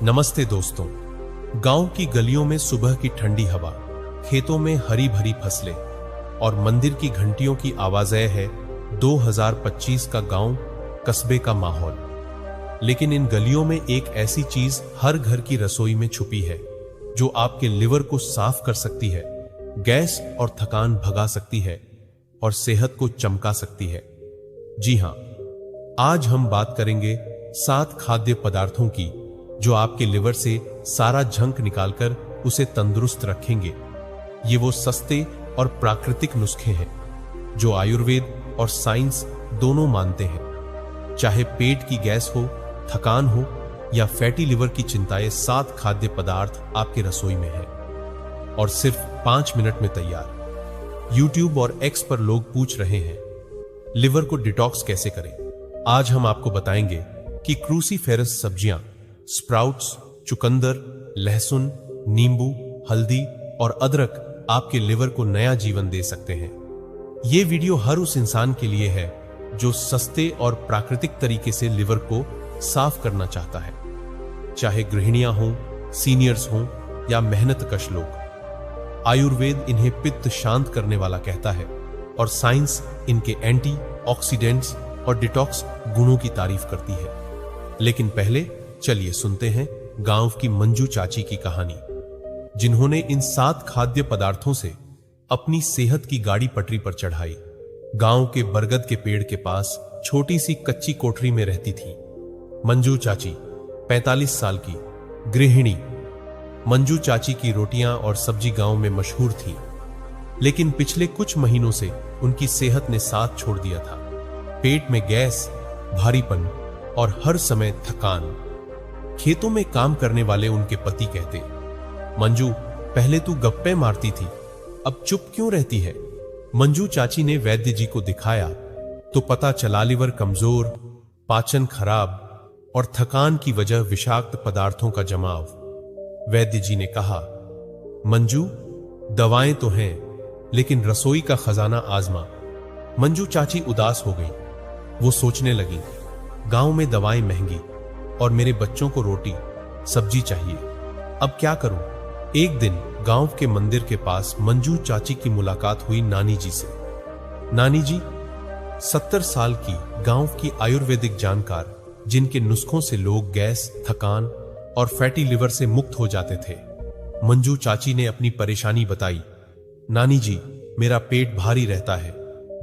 नमस्ते दोस्तों। गांव की गलियों में सुबह की ठंडी हवा, खेतों में हरी भरी फसलें और मंदिर की घंटियों की आवाजें है 2025 का गांव, कस्बे का माहौल। लेकिन इन गलियों में एक ऐसी चीज हर घर की रसोई में छुपी है जो आपके लिवर को साफ कर सकती है, गैस और थकान भगा सकती है और सेहत को चमका सकती है। जी हां, आज हम बात करेंगे 7 खाद्य पदार्थों की जो आपके लिवर से सारा झंक निकालकर उसे तंदुरुस्त रखेंगे। ये वो सस्ते और प्राकृतिक नुस्खे हैं जो आयुर्वेद और साइंस दोनों मानते हैं। चाहे पेट की गैस हो, थकान हो या फैटी लिवर की चिंताएं, 7 खाद्य पदार्थ आपके रसोई में हैं और सिर्फ 5 मिनट में तैयार। YouTube और X पर लोग पूछ रहे हैं लिवर को डिटॉक्स कैसे करें। आज हम आपको बताएंगे कि क्रूसीफेरस सब्जियां, स्प्राउट्स, चुकंदर, लहसुन, नींबू, हल्दी और अदरक आपके लिवर को नया जीवन दे सकते हैं। यह वीडियो हर उस इंसान के लिए है जो सस्ते और प्राकृतिक तरीके से लिवर को साफ करना चाहता है, चाहे गृहिणियां हों, सीनियर्स हों या मेहनतकश लोग। आयुर्वेद इन्हें पित्त शांत करने वाला कहता है और साइंस इनके एंटी ऑक्सीडेंट्स और डिटॉक्स गुणों की तारीफ करती है। लेकिन पहले चलिए सुनते हैं गांव की मंजू चाची की कहानी, जिन्होंने इन 7 खाद्य पदार्थों से अपनी सेहत की गाड़ी पटरी पर चढ़ाई। गांव के बरगद के पेड़ के पास छोटी सी कच्ची कोठरी में रहती थी मंजू चाची, 45 साल की गृहिणी। मंजू चाची की रोटियां और सब्जी गांव में मशहूर थी, लेकिन पिछले कुछ महीनों से उनकी सेहत ने साथ छोड़ दिया था। पेट में गैस, भारीपन और हर समय थकान। खेतों में काम करने वाले उनके पति कहते, मंजू पहले तू गप्पे मारती थी, अब चुप क्यों रहती है। मंजू चाची ने वैद्य जी को दिखाया तो पता चला लिवर कमजोर, पाचन खराब और थकान की वजह विषाक्त पदार्थों का जमाव। वैद्य जी ने कहा, मंजू दवाएं तो हैं, लेकिन रसोई का खजाना आजमा। मंजू चाची उदास हो गई। वो सोचने लगी, गांव में दवाएं महंगी और मेरे बच्चों को रोटी सब्जी चाहिए, अब क्या करूं। एक दिन गांव के मंदिर के पास मंजू चाची की मुलाकात हुई नानी जी से। नानी जी 70 साल की गांव की आयुर्वेदिक जानकार, जिनके नुस्खों से लोग गैस, थकान और फैटी लिवर से मुक्त हो जाते थे। मंजू चाची ने अपनी परेशानी बताई। नानी जी, मेरा पेट भारी रहता है,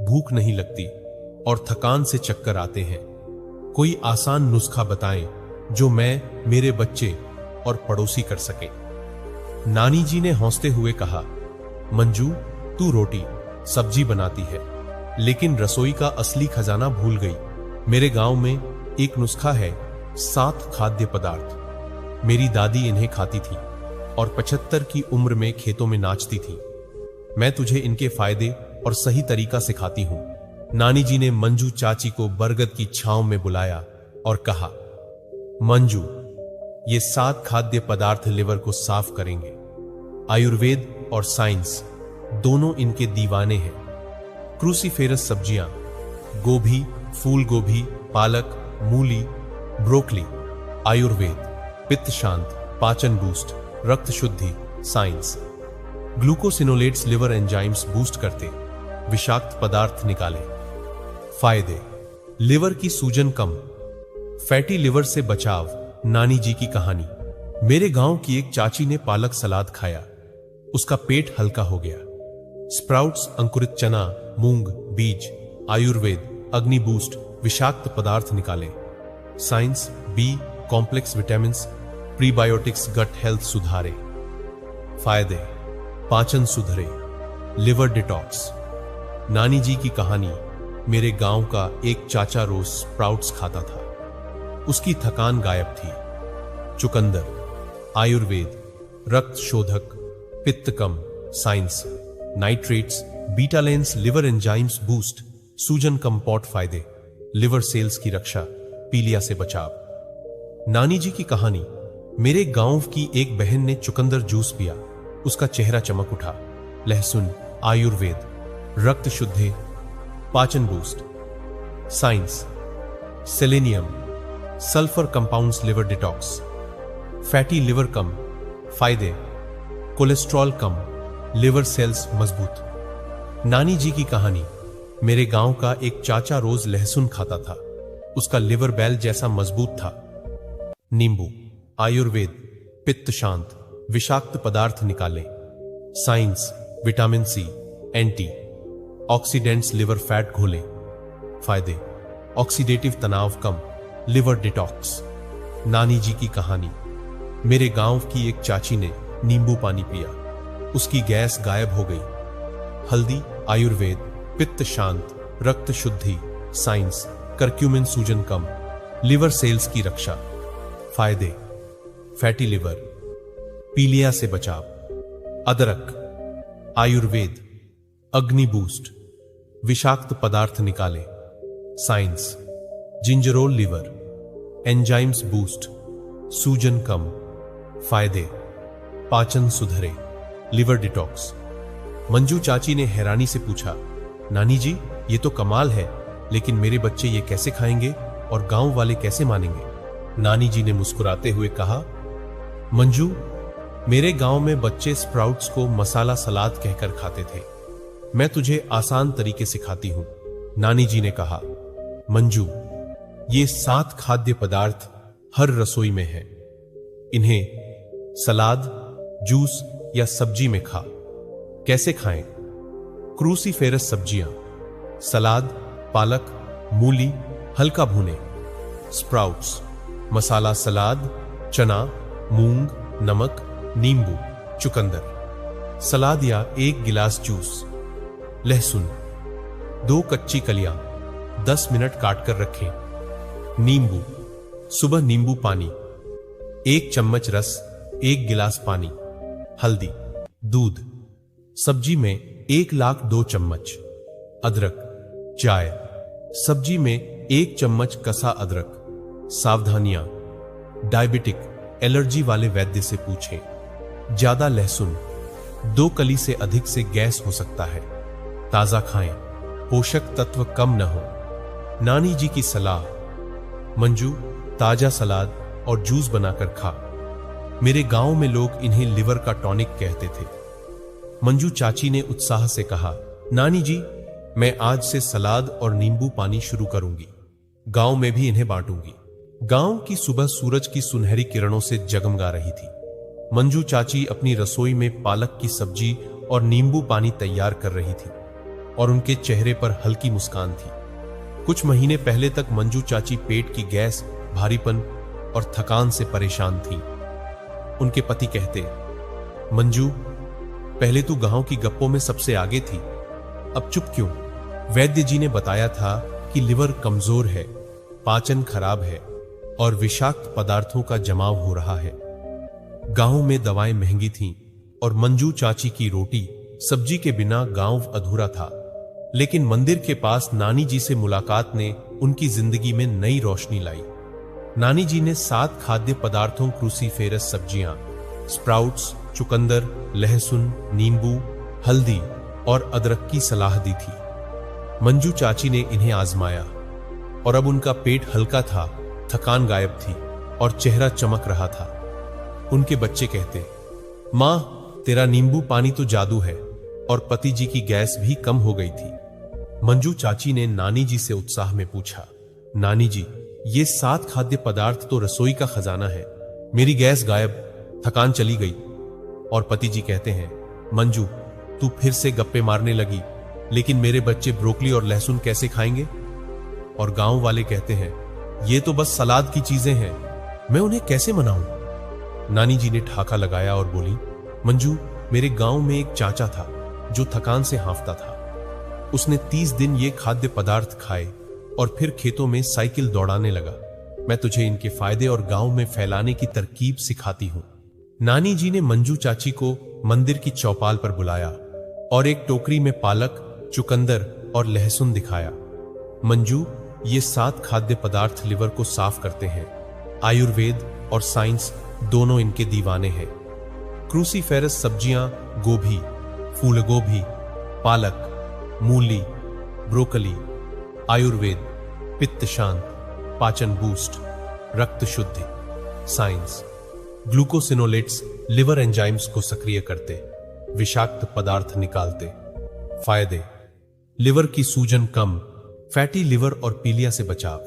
भूख नहीं लगती और थकान से चक्कर आते हैं। कोई आसान नुस्खा बताएं जो मैं, मेरे बच्चे और पड़ोसी कर सकें। नानी जी ने हंसते हुए कहा, मंजू तू रोटी सब्जी बनाती है, लेकिन रसोई का असली खजाना भूल गई। मेरे गांव में एक नुस्खा है, 7 खाद्य पदार्थ। मेरी दादी इन्हें खाती थी और 75 की उम्र में खेतों में नाचती थी। मैं तुझे इनके फायदे और सही तरीका सिखाती हूं। नानी जी ने मंजू चाची को बरगद की छांव में बुलाया और कहा, मंजू ये 7 खाद्य पदार्थ लिवर को साफ करेंगे। आयुर्वेद और साइंस दोनों इनके दीवाने हैं। क्रूसीफेरस सब्जियां, गोभी, फूल गोभी, पालक, मूली, ब्रोकली। आयुर्वेद पित्त शांत, पाचन बूस्ट, रक्त शुद्धि। Science glucosinolates liver enzymes boost करते, विषाक्त पदार्थ निकाले। फायदे, लिवर की सूजन कम, फैटी लिवर से बचाव। नानी जी की कहानी, मेरे गांव की एक चाची ने पालक सलाद खाया, उसका पेट हल्का हो गया। स्प्राउट्स, अंकुरित चना, मूंग, बीज। आयुर्वेद अग्नि बूस्ट, विषाक्त पदार्थ निकाले। Science B complex vitamins, prebiotics gut health सुधारे। फायदे, पाचन सुधरे, लिवर डिटॉक्स। नानी जी की कहानी, मेरे गांव का एक चाचा रोज स्प्राउट्स खाता था, उसकी थकान गायब थी। चुकंदर, आयुर्वेद रक्त शोधक, पित्त कम। Science nitrates, betalains liver enzymes boost, सूजन कम। पॉट फायदे, लिवर सेल्स की रक्षा, पीलिया से बचाव। नानी जी की कहानी, मेरे गांव की एक बहन ने चुकंदर जूस पिया, उसका चेहरा चमक उठा। लहसुन, आयुर्वेद रक्त शुद्धि, पाचन boost. Science selenium, sulphur compounds liver detox. Fatty liver कम, फायदे, कोलेस्ट्रॉल कम, लिवर सेल्स मजबूत। नानी जी की कहानी। मेरे गांव का एक चाचा रोज लहसुन खाता था। उसका लिवर बैल जैसा मजबूत था। नींबू, आयुर्वेद, पित्त शांत, विषाक्त पदार्थ निकाले। Science, vitamin C, antioxidants, liver fat घोले। फायदे, ऑक्सीडेटिव तनाव कम, लिवर डिटॉक्स। नानी जी की कहानी। मेरे गांव की एक चाची ने नींबू पानी पिया, उसकी गैस गायब हो गई। हल्दी, आयुर्वेद, पित्त शांत, रक्त शुद्धि। साइंस, करक्यूमिन, सूजन कम, लिवर सेल्स की रक्षा। फायदे, फैटी लिवर, पीलिया से बचाव। अदरक, आयुर्वेद, अग्नि बूस्ट, विषाक्त पदार्थ निकाले। Science, gingerol liver, enzymes boost, सूजन कम। फायदे, पाचन सुधरे, लिवर डिटॉक्स। मंजू चाची ने हैरानी से पूछा, नानी जी ये तो कमाल है, लेकिन मेरे बच्चे ये कैसे खाएंगे और गांव वाले कैसे मानेंगे? नानी जी ने मुस्कुराते हुए कहा, मंजू, मेरे गांव में बच्चे स्प्राउट्स को मसाला सलाद कहकर खाते थे। मैं तुझे आसान तरीके सिखाती हूं। नानी जी ने कहा, मंजू, ये 7 खाद्य पदार्थ हर रसोई में है। इन्हें सलाद, जूस या सब्जी में खा। कैसे खाएं? क्रूसीफेरस सब्जियां, सलाद, पालक, मूली, हल्का भूने। स्प्राउट्स, मसाला सलाद, चना, मूंग, नमक, नींबू, चुकंदर। सलाद या 1 गिलास जूस। लहसुन, 2 कच्ची कलियां, 10 मिनट काटकर रखें। नींबू, सुबह नींबू पानी, 1 चम्मच रस, 1 गिलास पानी। हल्दी, दूध। सब्जी में 1 लाख 2 चम्मच। अदरक, चाय, सब्जी में 1 चम्मच कसा अदरक। सावधानियां, डायबिटिक, एलर्जी वाले वैद्य से पूछें। ज्यादा लहसुन, 2 कली से अधिक से गैस हो सकता है। ताजा खाएं, पोषक तत्व कम न हो। नानी जी की सलाह, मंजू, ताजा सलाद और जूस बनाकर खा। मेरे गांव में लोग इन्हें लिवर का टॉनिक कहते थे। मंजू चाची ने उत्साह से कहा, नानी जी, मैं आज से सलाद और नींबू पानी शुरू करूंगी। गांव में भी इन्हें बांटूंगी। गांव की सुबह सूरज की सुनहरी किरणों से जगमगा रही थी। मंजू चाची अपनी रसोई में पालक की सब्जी और नींबू पानी तैयार कर रही थी और उनके चेहरे पर हल्की मुस्कान थी। कुछ महीने पहले तक मंजू चाची पेट की गैस, भारीपन और थकान से परेशान थी। उनके पति कहते, मंजू, पहले तू गांव की गप्पों में सबसे आगे थी, अब चुप क्यों? वैद्य जी ने बताया था कि लिवर कमजोर है, पाचन खराब है और विषाक्त पदार्थों का जमाव हो रहा है। गांव में दवाएं महंगी थीं और मंजू चाची की रोटी सब्जी के बिना गांव अधूरा था। लेकिन मंदिर के पास नानी जी से मुलाकात ने उनकी जिंदगी में नई रोशनी लाई। नानी जी ने 7 खाद्य पदार्थों, क्रूसीफेरस सब्जियां, स्प्राउट्स, चुकंदर, लहसुन, नींबू, हल्दी और अदरक की सलाह दी थी। मंजू चाची ने इन्हें आजमाया और अब उनका पेट हल्का था, थकान गायब थी और चेहरा चमक रहा था। उनके बच्चे कहते, मां, तेरा नींबू पानी तो जादू है, और पति जी की गैस भी कम हो गई थी। मंजू चाची ने नानी जी से उत्साह में पूछा, नानी जी, ये 7 खाद्य पदार्थ तो रसोई का खजाना है। मेरी गैस गायब, थकान चली गई। और पति जी कहते हैं, मंजू, तू फिर से गप्पे मारने लगी, लेकिन मेरे बच्चे ब्रोकली और लहसुन कैसे खाएंगे? और गांव वाले कहते हैं, ये तो बस सलाद की चीजें हैं, मैं उन्हें कैसे मनाऊं? नानी जी ने ठाका लगाया और बोली, मंजू, मेरे गांव में एक चाचा था जो थकान से हांफता था। उसने 30 दिन ये खाद्य पदार्थ खाए और फिर खेतों में साइकिल दौड़ाने लगा। मैं तुझे इनके फायदे और गांव में फैलाने की तरकीब सिखाती हूं। नानी जी ने मंजू चाची को मंदिर की चौपाल पर बुलाया और एक टोकरी में पालक, चुकंदर और लहसुन दिखाया। मंजू, ये 7 खाद्य पदार्थ लिवर को साफ करते हैं। आयुर्वेद और साइंस दोनों इनके दीवाने हैं। क्रूसीफेरस सब्जियां, गोभी, फूल गोभी, पालक, मूली, ब्रोकली। आयुर्वेद, पित्त शांत, पाचन बूस्ट, रक्त शुद्धि। साइंस, ग्लूकोसिनोलेट्स लिवर एंजाइम्स को सक्रिय करते, विषाक्त पदार्थ निकालते। फायदे: लिवर की सूजन कम, फैटी लिवर और पीलिया से बचाव।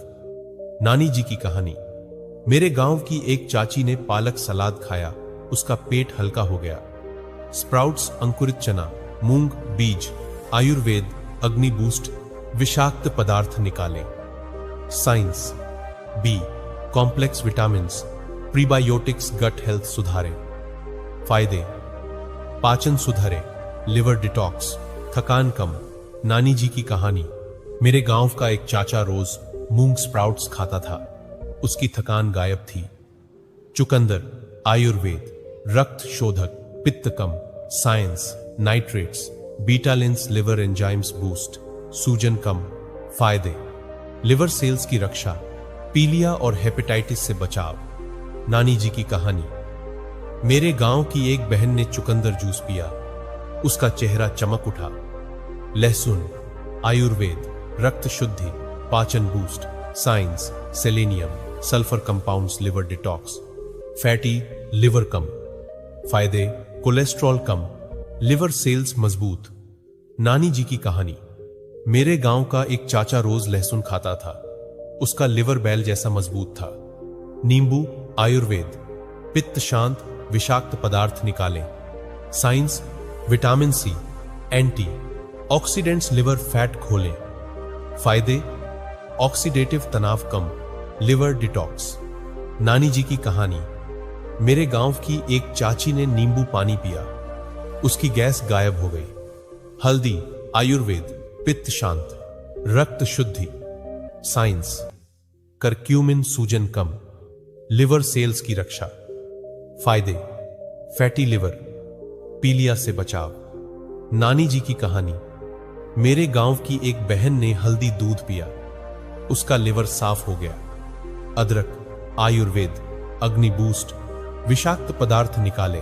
नानी जी की कहानी। मेरे गांव की एक चाची ने पालक सलाद खाया, उसका पेट हल्का हो गया। स्प्राउट्स अंकुरित चना, मूंग बीज, आयुर्वेद अग्नि बूस्ट, विषाक्त पदार्थ निकाले। Science: B complex vitamins, prebiotics gut health सुधारे। फायदे: पाचन सुधारे, लिवर डिटॉक्स, थकान कम। नानी जी की कहानी। मेरे गांव का एक चाचा रोज मूंग स्प्राउट्स खाता था, उसकी थकान गायब थी। चुकंदर आयुर्वेद, रक्त शोधक, पित्त कम। Science: nitrates, betalains liver enzymes boost, सूजन कम। फायदे: लिवर सेल्स की रक्षा, पीलिया और हेपेटाइटिस से बचाव। नानी जी की कहानी। मेरे गांव की एक बहन ने चुकंदर जूस पिया, उसका चेहरा चमक उठा। लहसुन आयुर्वेद, रक्त शुद्धि, पाचन boost. Science: selenium, sulphur compounds liver detox, fatty liver कम। फायदे: कोलेस्ट्रॉल कम, लिवर सेल्स मजबूत। नानी जी की कहानी। मेरे गांव का एक चाचा रोज लहसुन खाता था, उसका लिवर बैल जैसा मजबूत था। नींबू आयुर्वेद, पित्त शांत, विषाक्त पदार्थ निकालें। Science: vitamin C, antioxidants liver fat खोलें। फायदे: ऑक्सीडेटिव तनाव कम, लिवर डिटॉक्स। नानी जी की कहानी। मेरे गांव की एक चाची ने नींबू पानी पिया, उसकी गैस गायब हो गई। हल्दी आयुर्वेद, पित्त शांत, रक्त शुद्धि। साइंस: करक्यूमिन सूजन कम, लिवर सेल्स की रक्षा। फायदे: फैटी लिवर, पीलिया से बचाव। नानी जी की कहानी। मेरे गांव की एक बहन ने हल्दी दूध पिया, उसका लिवर साफ हो गया। अदरक आयुर्वेद, अग्नि बूस्ट, विषाक्त पदार्थ निकाले।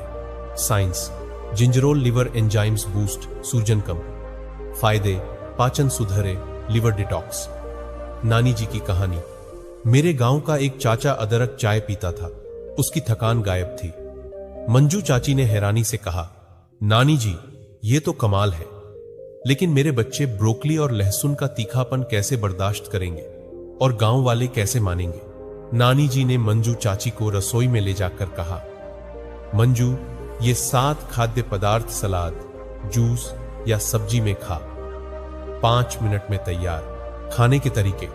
Science: gingerol liver enzymes boost, सूजन कम। फायदे: पाचन सुधरे, लिवर डिटॉक्स। नानी जी की कहानी। मेरे गांव का एक चाचा अदरक चाय पीता था, उसकी थकान गायब थी। मंजू चाची ने हैरानी से कहा, नानी जी ये तो कमाल है, लेकिन मेरे बच्चे ब्रोकली और लहसुन का तीखापन कैसे बर्दाश्त करेंगे और गांव वाले कैसे मानेंगे। नानी जी ने मंजू चाची को रसोई में ले जाकर कहा, मंजू ये 7 खाद्य पदार्थ सलाद, जूस या सब्जी में खा, 5 मिनट में तैयार। खाने के तरीके: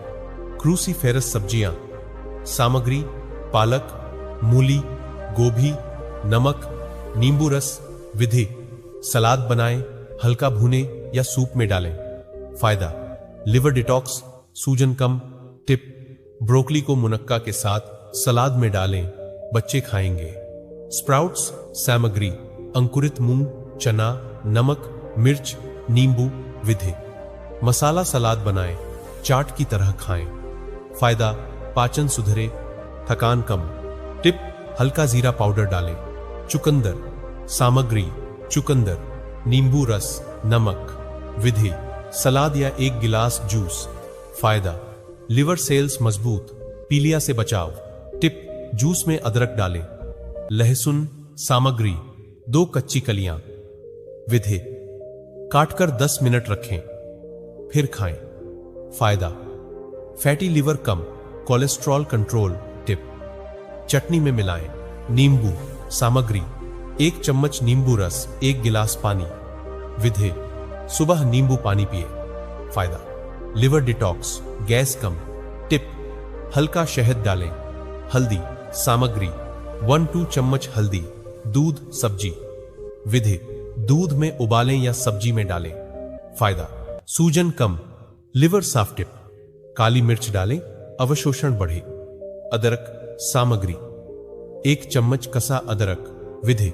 क्रूसीफेरस सब्जियां। सामग्री: पालक, मूली, गोभी, नमक, नींबू रस। विधि: सलाद बनाएं, हल्का भूने या सूप में डालें। फायदा: लिवर डिटॉक्स, सूजन कम। टिप: ब्रोकली को मुनक्का के साथ सलाद में डालें, बच्चे खाएंगे। स्प्राउट्स सामग्री: अंकुरित मूंग, चना, नमक, मिर्च, नींबू। विधि: मसाला सलाद बनाएं, चाट की तरह खाएं। फायदा: पाचन सुधरे, थकान कम। टिप: हल्का जीरा पाउडर डालें। चुकंदर सामग्री: चुकंदर, नींबू रस, नमक। विधि: सलाद या 1 गिलास जूस। फायदा: लिवर सेल्स मजबूत, पीलिया से बचाव। टिप: जूस में अदरक डालें। लहसुन सामग्री: 2 कच्ची कलियां। विधि: काटकर 10 मिनट रखें, फिर खाएं। फायदा: फैटी लिवर कम, कोलेस्ट्रॉल कंट्रोल। टिप: चटनी में मिलाएं। नींबू सामग्री: 1 चम्मच नींबू रस, 1 गिलास पानी। विधि: सुबह नींबू पानी पिए। फायदा: लिवर डिटॉक्स, गैस कम। टिप: हल्का शहद डालें। हल्दी सामग्री: 1-2 चम्मच हल्दी, दूध, सब्जी। विधि: दूध में उबालें या सब्जी में डालें। फायदा: सूजन कम, लिवर साफ। टिप: काली मिर्च डालें, अवशोषण बढ़े। अदरक सामग्री: 1 चम्मच कसा अदरक। विधि: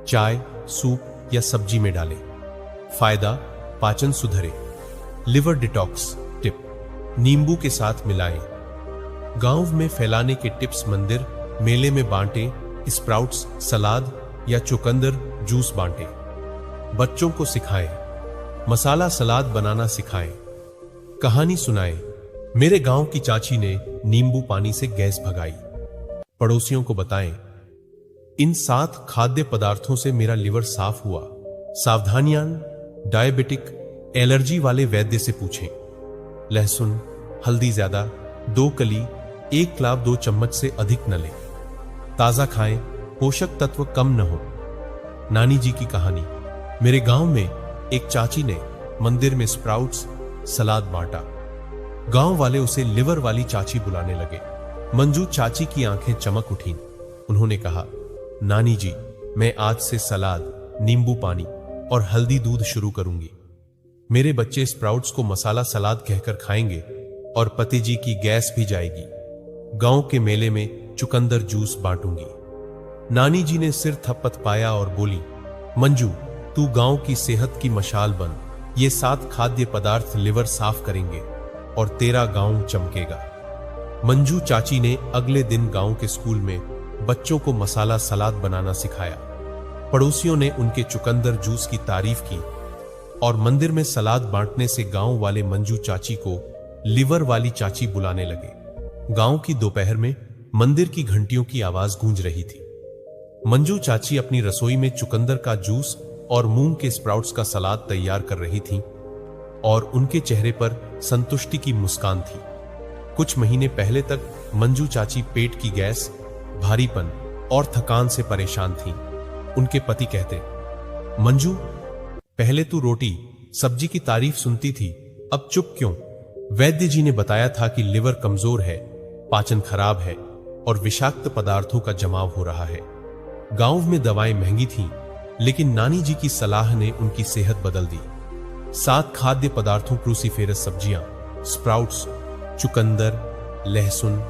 चाय, सूप या सब्जी में डालें। फायदा: पाचन सुधरे, लिवर डिटॉक्स। टिप: नींबू के साथ मिलाएं। गांव में फैलाने के टिप्स: मंदिर मेले में बांटें, स्प्राउट्स सलाद या चुकंदर जूस बांटें। बच्चों को सिखाएं, मसाला सलाद बनाना सिखाएं। कहानी सुनाएं, मेरे गांव की चाची ने नींबू पानी से गैस भगाई। पड़ोसियों को बताएं। इन 7 खाद्य पदार्थों से मेरा लिवर साफ हुआ। सावधानियां डायबिटिक एलर्जी वाले वैद्य से पूछें। लहसुन, हल्दी ज्यादा, 2 कली, 1 क्लाव 2 चम्मच से अधिक न लें। ताजा खाएं, पोषक तत्व कम न हो। नानी जी की कहानी। मेरे गांव में एक चाची ने मंदिर में स्प्राउट्स सलाद बांटा। गांव वाले उसे लिवर वाली चाची बुलाने लगे। मंजू चाची की आंखें चमक उठीं। उन्होंने कहा, नानी जी, मैं आज से सलाद, नींबू पानी और हल्दी दूध शुरू करूंगी। मेरे बच्चे स्प्राउट्स को मसाला सलाद कहकर खाएंगे और पति जी की गैस भी जाएगी। गांव के मेले में चुकंदर जूस बांटूंगी। नानी जी ने सिर थपथपाया और बोली, मंजू, तू गांव की सेहत की मशाल बन। ये 7 खाद्य पदार्थ लिवर साफ करेंगे और तेरा गांव चमकेगा। मंजू चाची ने अगले दिन गांव के स्कूल में बच्चों को मसाला सलाद बनाना सिखाया। पड़ोसियों ने उनके चुकंदर जूस की तारीफ की और मंदिर में सलाद बांटने से गांव वाले मंजू चाची को लिवर वाली चाची बुलाने लगे। गांव की दोपहर में मंदिर की घंटियों की आवाज गूंज रही थी। मंजू चाची अपनी रसोई में चुकंदर का जूस और मूंग के स्प्राउट्स का सलाद तैयार कर रही थीं और उनके चेहरे पर संतुष्टि की मुस्कान थी। कुछ महीने पहले तक मंजू चाची पेट की गैस, भारीपन और थकान से परेशान थीं। उनके पति कहते, मंजू, पहले तू रोटी सब्जी की तारीफ सुनती थी, अब चुप क्यों? वैद्य जी ने बताया था कि लिवर कमजोर है, पाचन खराब है और विषाक्त पदार्थों का जमाव हो रहा है। गांव में दवाएं महंगी थीं, लेकिन नानी जी की सलाह ने उनकी सेहत बदल दी। 7 खाद्य पदार्थों क्रूसीफेरस सब्जियां, स्प्राउट्स, चुकंदर, लहसुन,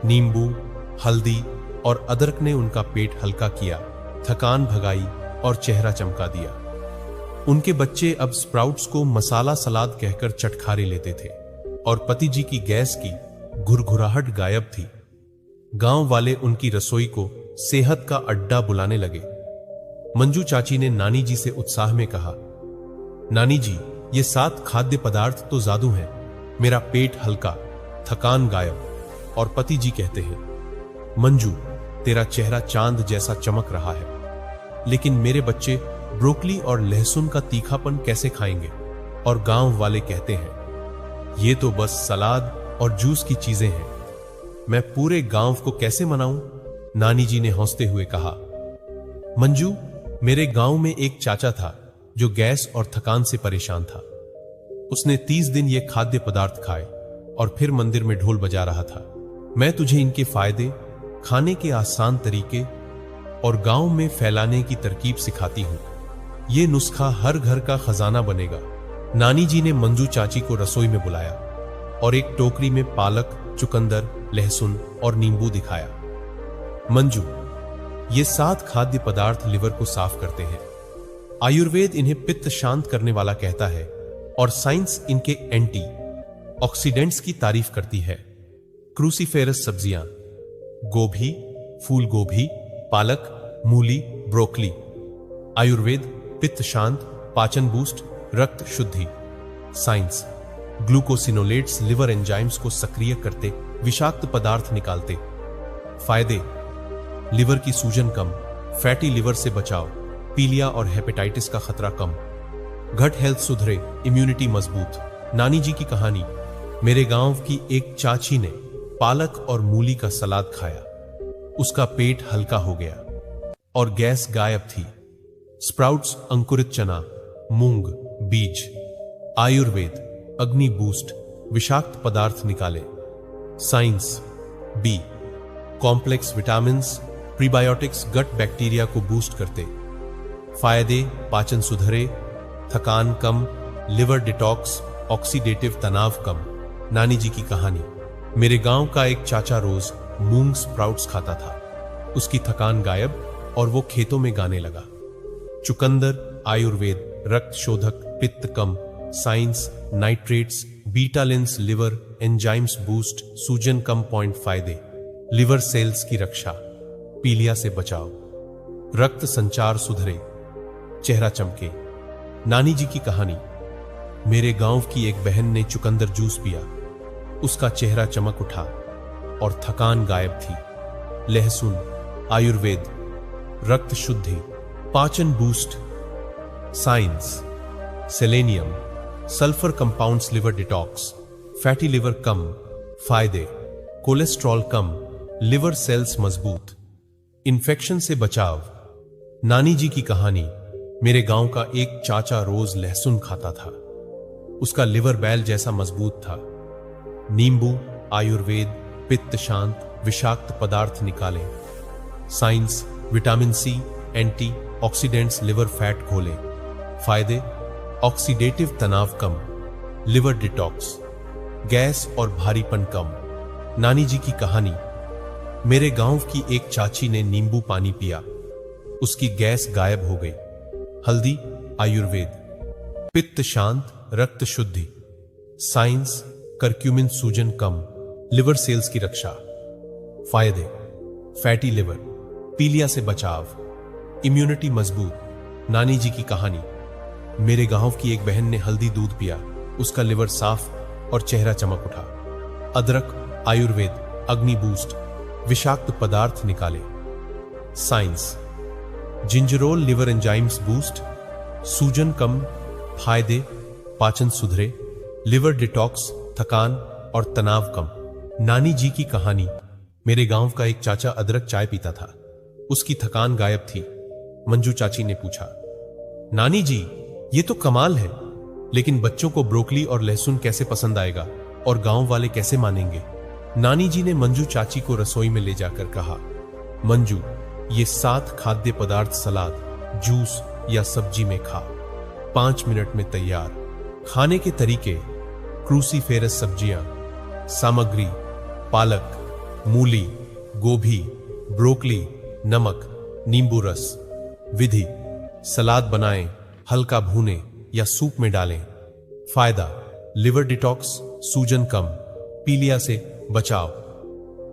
नींबू, हल्दी और अदरक ने उनका पेट हल्का किया, थकान भगाई और चेहरा चमका दिया। उनके बच्चे अब स्प्राउट्स को मसाला सलाद कहकर चटखारे लेते थे और पति जी की गैस की घुरघुराहट गायब थी। गांव वाले उनकी रसोई को सेहत का अड्डा बुलाने लगे। मंजू चाची ने नानी जी से उत्साह में कहा, नानी जी, ये 7 खाद्य पदार्थ तो जादू हैं। मेरा पेट हल्का, थकान गायब। और पति जी कहते हैं, मंजू, तेरा चेहरा चांद जैसा चमक रहा है, लेकिन मेरे बच्चे ब्रोकली और लहसुन का तीखापन कैसे खाएंगे? और गांव वाले कहते हैं, ये तो बस सलाद और जूस की चीजें हैं, मैं पूरे गांव को कैसे मनाऊं? नानी जी ने हंसते हुए कहा, मंजू, मेरे गांव में एक चाचा था जो गैस और थकान से परेशान था। उसने 30 दिन ये खाद्य पदार्थ खाए और फिर मंदिर में ढोल बजा रहा था। मैं तुझे इनके फायदे, खाने के आसान तरीके और गांव में फैलाने की तरकीब सिखाती हूं। ये नुस्खा हर घर का खजाना बनेगा। नानी जी ने मंजू चाची को रसोई में बुलाया और एक टोकरी में पालक, चुकंदर, लहसुन और नींबू दिखाया। मंजू, ये 7 खाद्य पदार्थ लिवर को साफ करते हैं। आयुर्वेद इन्हें पित्त शांत करने वाला कहता है और साइंस इनके एंटी ऑक्सीडेंट्स की तारीफ करती है। क्रूसीफेरस सब्जियां, गोभी, फूल गोभी, पालक, मूली, ब्रोकली। आयुर्वेद पित्त शांत, पाचन बूस्ट, रक्त शुद्धि। साइंस, ग्लूकोसिनोलेट्स लिवर एंजाइम्स को सक्रिय करते, विषाक्त पदार्थ निकालते। फायदे, लिवर की सूजन कम, फैटी लिवर से बचाव, पीलिया और हेपेटाइटिस का खतरा कम, गट हेल्थ सुधरे, इम्यूनिटी मजबूत। नानी जी की कहानी। मेरे गांव की एक चाची ने पालक और मूली का सलाद खाया। उसका पेट हल्का हो गया और गैस गायब थी। स्प्राउट्स, अंकुरित चना, मूंग, बीज। आयुर्वेद, अग्नि बूस्ट, विषाक्त पदार्थ निकाले। Science, B complex vitamins, prebiotics gut bacteria को बूस्ट करते। फायदे, पाचन सुधरे, थकान कम, लिवर डिटॉक्स, ऑक्सीडेटिव तनाव कम। नानी जी की कहानी। मेरे गांव का एक चाचा रोज मूंग स्प्राउट्स खाता था। उसकी थकान गायब और वो खेतों में गाने लगा। चुकंदर, आयुर्वेद, रक्त शोधक, पित्त कम। Science, nitrates, betalains liver enzymes boost, सूजन कम। पॉइंट फायदे, लिवर सेल्स की रक्षा, पीलिया से बचाव, रक्त संचार सुधरे, चेहरा चमके। नानी जी की कहानी। मेरे गांव की एक बहन ने चुकंदर जूस पिया। उसका चेहरा चमक उठा और थकान गायब थी। लहसुन, आयुर्वेद, रक्त शुद्धि, पाचन boost. Science, selenium, sulphur compounds liver detox, fatty liver कम। फायदे, कोलेस्ट्रॉल कम, लिवर सेल्स मजबूत, इन्फेक्शन से बचाव। नानी जी की कहानी। मेरे गांव का एक चाचा रोज लहसुन खाता था। उसका लिवर बैल जैसा मजबूत था। नींबू, आयुर्वेद, पित्त शांत, विषाक्त पदार्थ निकाले। Science, vitamin C, antioxidants liver fat घोले। फायदे, ऑक्सीडेटिव तनाव कम, लिवर डिटॉक्स, गैस और भारीपन कम। नानी जी की कहानी। मेरे गांव की एक चाची ने नींबू पानी पिया, उसकी गैस गायब हो गई। हल्दी, आयुर्वेद, पित्त शांत, रक्त शुद्धि। साइंस, करक्यूमिन सूजन कम, लिवर सेल्स की रक्षा। फायदे, फैटी लिवर, पीलिया से बचाव, इम्यूनिटी मजबूत। नानी जी की कहानी। मेरे गांव की एक बहन ने हल्दी दूध पिया, उसका लिवर साफ और चेहरा चमक उठा। अदरक, आयुर्वेद, अग्नि बूस्ट, विषाक्त पदार्थ निकाले। Science, gingerol liver enzymes boost, सूजन कम। फायदे, पाचन सुधरे, लिवर डिटॉक्स, थकान और तनाव कम। नानी जी की कहानी। मेरे गांव का एक चाचा अदरक चाय पीता था, उसकी थकान गायब थी। मंजू चाची ने पूछा, नानी जी ये तो कमाल है, लेकिन बच्चों को ब्रोकली और लहसुन कैसे पसंद आएगा और गांव वाले कैसे मानेंगे? नानी जी ने मंजू चाची को रसोई में ले जाकर कहा, मंजू ये 7 खाद्य पदार्थ सलाद, जूस या सब्जी में खा, 5 मिनट में तैयार। खाने के तरीके, क्रूसीफेरस सब्जियां। सामग्री, पालक, मूली, गोभी, ब्रोकली, नमक, नींबू रस। विधि, सलाद बनाएं, हल्का भूनें या सूप में डालें। फायदा, लिवर डिटॉक्स, सूजन कम, पीलिया से बचाव।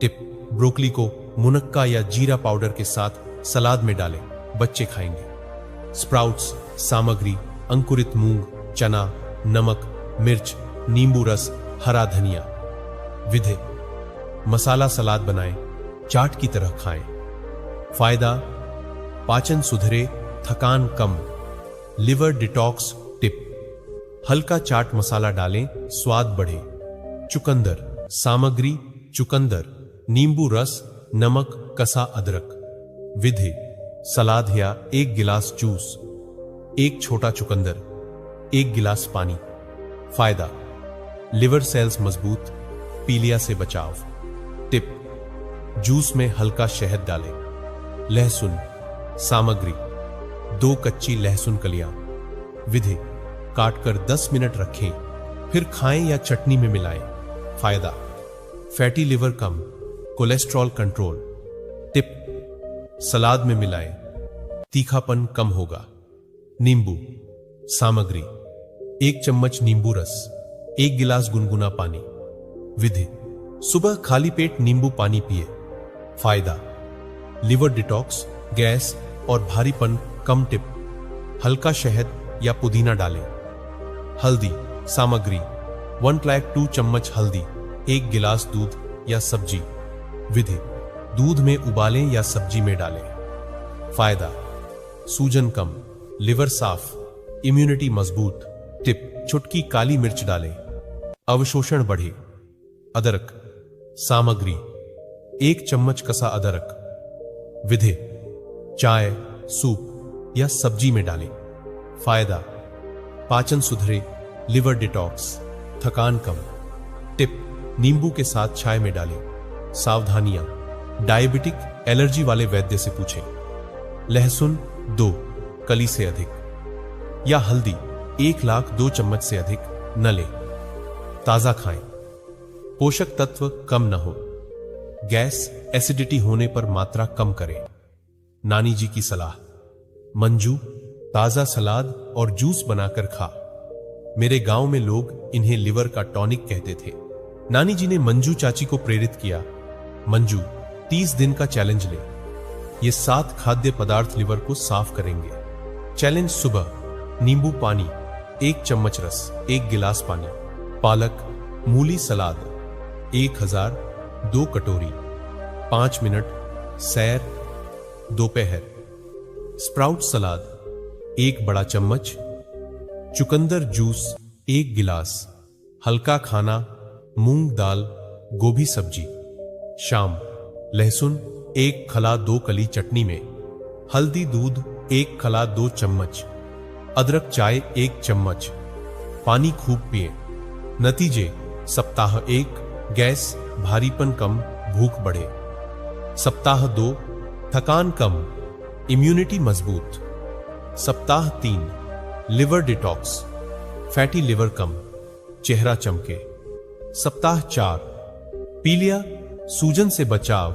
टिप, ब्रोकली को मुनक्का या जीरा पाउडर के साथ सलाद में डालें, बच्चे खाएंगे। स्प्राउट्स, सामग्री, अंकुरित मूंग, चना, नमक, मिर्च, नींबू रस, हरा धनिया। विधि, मसाला सलाद बनाएं, चाट की तरह खाएं। फायदा, पाचन सुधरे, थकान कम, लिवर डिटॉक्स। टिप, हल्का चाट मसाला डालें, स्वाद बढ़े। चुकंदर, सामग्री, चुकंदर, नींबू रस, नमक, कसा अदरक। विधि, सलाद या 1 गिलास जूस, 1 छोटा चुकंदर, 1 गिलास पानी। फायदा, लिवर सेल्स मजबूत, पीलिया से बचाव। टिप, जूस में हल्का शहद डालें। लहसुन, सामग्री, 2 कच्ची लहसुन कलियां। विधि, काटकर 10 मिनट रखें, फिर खाएं या चटनी में मिलाएं। फायदा, फैटी लिवर कम, कोलेस्ट्रॉल कंट्रोल। टिप, सलाद में मिलाएं, तीखापन कम होगा। नींबू, सामग्री, 1 चम्मच नींबू रस, 1 गिलास गुनगुना पानी। विधि, सुबह खाली पेट नींबू पानी पिए। फायदा, लिवर डिटॉक्स, गैस और भारीपन कम। टिप, हल्का शहद या पुदीना डालें। हल्दी, सामग्री, 1/2 चम्मच हल्दी, 1 गिलास दूध या सब्जी। विधि, दूध में उबालें या सब्जी में डालें। फायदा, सूजन कम, लिवर साफ, इम्यूनिटी मजबूत। टिप, चुटकी काली मिर्च डालें, अवशोषण बढ़े। अदरक, सामग्री, 1 चम्मच कसा अदरक। विधि, चाय, सूप या सब्जी में डालें। फायदा, पाचन सुधरे, लिवर डिटॉक्स, थकान कम। टिप, नींबू के साथ चाय में डालें। सावधानियां, डायबिटिक, एलर्जी वाले वैद्य से पूछें। लहसुन 2 कली से अधिक या हल्दी 1,02 चम्मच से अधिक न लें। ताजा खाएं, पोषक तत्व कम न हो। गैस, एसिडिटी होने पर मात्रा कम करें। नानी जी की सलाह। मंजू, ताजा सलाद और जूस बनाकर खा। मेरे गांव में लोग इन्हें लिवर का टॉनिक कहते थे। नानी जी ने मंजू चाची को प्रेरित किया, मंजू 30 दिन का चैलेंज ले, ये 7 खाद्य पदार्थ लिवर को साफ करेंगे। चैलेंज, सुबह नींबू पानी, 1 चम्मच रस, 1 गिलास पानी। पालक, मूली सलाद, 1000 2 कटोरी। 5 मिनट सैर, दोपहर स्प्राउट सलाद 1 बड़ा चम्मच, चुकंदर जूस 1 गिलास, हल्का खाना मूंग दाल गोभी सब्जी। शाम लहसुन 1 खला 2 कली चटनी में, हल्दी दूध 1 खला 2 चम्मच, अदरक चाय 1 चम्मच, पानी खूब पिए। नतीजे सप्ताह 1 गैस भारीपन कम भूख बढ़े। सप्ताह 2 थकान कम इम्यूनिटी मजबूत। सप्ताह 3 लिवर डिटॉक्स फैटी लिवर कम चेहरा चमके। सप्ताह 4 पीलिया सूजन से बचाव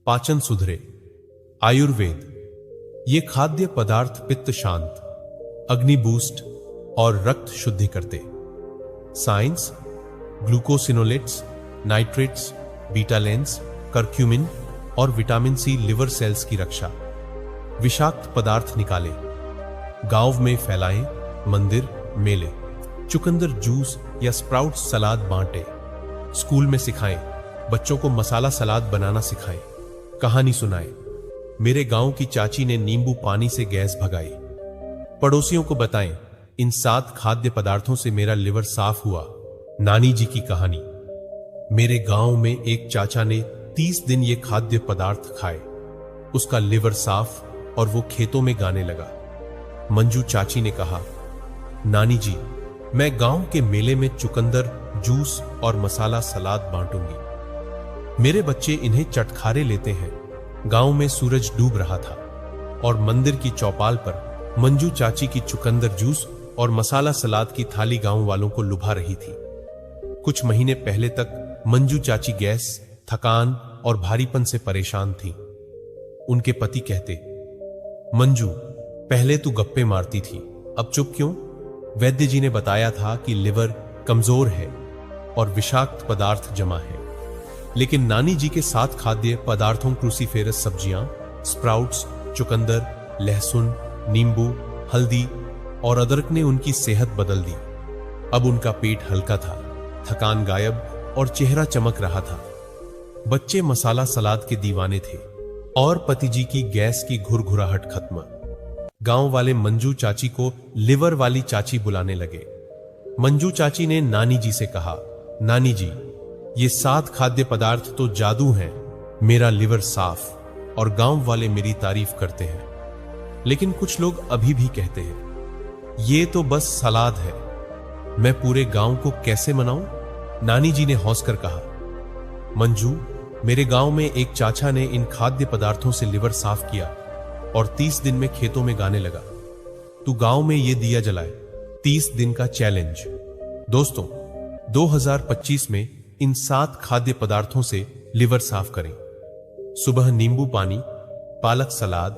पाचन सुधरे। आयुर्वेद ये खाद्य पदार्थ पित्त शांत, अग्नि बूस्ट और रक्त शुद्धि करते। साइंस ग्लूकोसिनोलेट्स, नाइट्रेट्स, बीटालेंस, करक्यूमिन और विटामिन सी लिवर सेल्स की रक्षा। विषाक्त पदार्थ निकाले, गांव में फैलाएं, मंदिर मेले। चुकंदर जूस या स्प्राउट सलाद बांटे, स्कूल में सिखाएं, बच्चों को मसाला सलाद बनाना सिखाएं। कहानी सुनाएं, मेरे गांव की चाची ने नींबू पानी से गैस भगाई। पड़ोसियों को बताएं, इन 7 खाद्य पदार्थों से मेरा लिवर साफ हुआ। नानी जी की कहानी, मेरे गांव में एक चाचा ने 30 दिन ये खाद्य पदार्थ खाए, उसका लिवर साफ और वो खेतों में गाने लगा। मंजू चाची ने कहा, नानी जी मैं गांव के मेले में चुकंदर जूस और मसाला सलाद बांटूंगी। मेरे बच्चे इन्हें चटखारे लेते हैं। गांव में सूरज डूब रहा था और मंदिर की चौपाल पर मंजू चाची की चुकंदर जूस और मसाला सलाद की थाली गांव वालों को लुभा रही थी। कुछ महीने पहले तक मंजू चाची गैस, थकान और भारीपन से परेशान थी। उनके पति कहते, मंजू पहले तू गप्पे मारती थी, अब चुप क्यों? वैद्य जी ने बताया था कि लिवर कमजोर है और विषाक्त पदार्थ जमा है। लेकिन नानी जी के 7 खाद्य पदार्थों क्रूसीफेरस सब्जियां, स्प्राउट्स, चुकंदर, लहसुन, नींबू, हल्दी और अदरक ने उनकी सेहत बदल दी। अब उनका पेट हल्का था, थकान गायब और चेहरा चमक रहा था। बच्चे मसाला सलाद के दीवाने थे और पति जी की गैस की घुरघुराहट खत्म। गांव वाले मंजू चाची को लिवर वाली चाची बुलाने लगे। मंजू चाची ने नानी जी से कहा, नानी जी ये 7 खाद्य पदार्थ तो जादू हैं, मेरा लिवर साफ और गांव वाले मेरी तारीफ करते हैं। लेकिन कुछ लोग अभी भी कहते हैं, ये तो बस सलाद है, मैं पूरे गांव को कैसे मनाऊं? नानी जी ने हौसकर कहा, मंजू मेरे गांव में एक चाचा ने इन खाद्य पदार्थों से लिवर साफ किया और 30 दिन में खेतों में गाने लगा। तू गांव में ये दिया जलाए, 30 दिन का चैलेंज। दोस्तों 2025 में इन 7 खाद्य पदार्थों से लिवर साफ करें। सुबह नींबू पानी, पालक सलाद,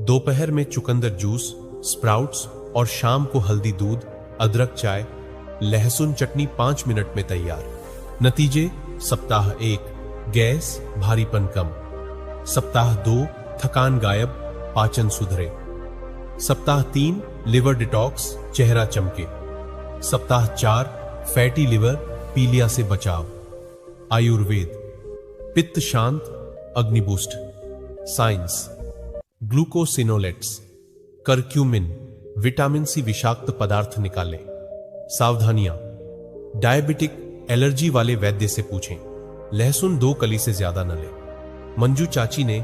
दोपहर में चुकंदर जूस, स्प्राउट्स और शाम को हल्दी दूध, अदरक चाय, लहसुन चटनी 5 मिनट में तैयार। नतीजे सप्ताह 1 गैस भारीपन कम, सप्ताह 2 थकान गायब, पाचन सुधरे, सप्ताह 3 लिवर डिटॉक्स, चेहरा चमके, सप्ताह 4 फैटी लिवर, पीलिया से बचाव। आयुर्वेद पित्त शांत, अग्नि boost. Science glucosinolates, curcumin, vitamin C विषाक्त पदार्थ निकालें। सावधानियां डायबिटिक एलर्जी वाले वैद्य से पूछें, लहसुन 2 कली से ज्यादा न लें। मंजू चाची ने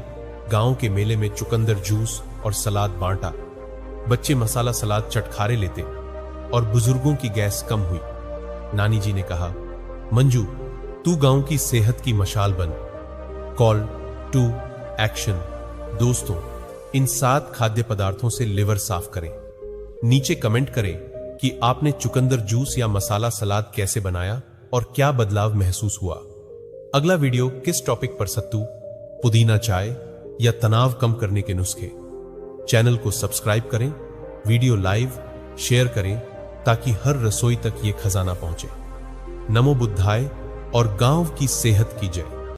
गांव के मेले में चुकंदर जूस और सलाद बांटा। बच्चे मसाला सलाद चटखारे लेते और बुजुर्गों की गैस कम हुई। नानी जी ने कहा, मंजू तू गांव की सेहत की मशाल बन। Call to action. दोस्तों इन 7 खाद्य पदार्थों से लिवर साफ करें। नीचे कमेंट करें कि आपने चुकंदर जूस या मसाला सलाद कैसे बनाया और क्या बदलाव महसूस हुआ। अगला वीडियो किस टॉपिक पर? सत्तू, पुदीना चाय या तनाव कम करने के नुस्खे। चैनल को सब्सक्राइब करें, वीडियो लाइव शेयर करें ताकि हर रसोई तक ये खजाना पहुंचे। नमो बुद्धाय और गांव की सेहत की जय।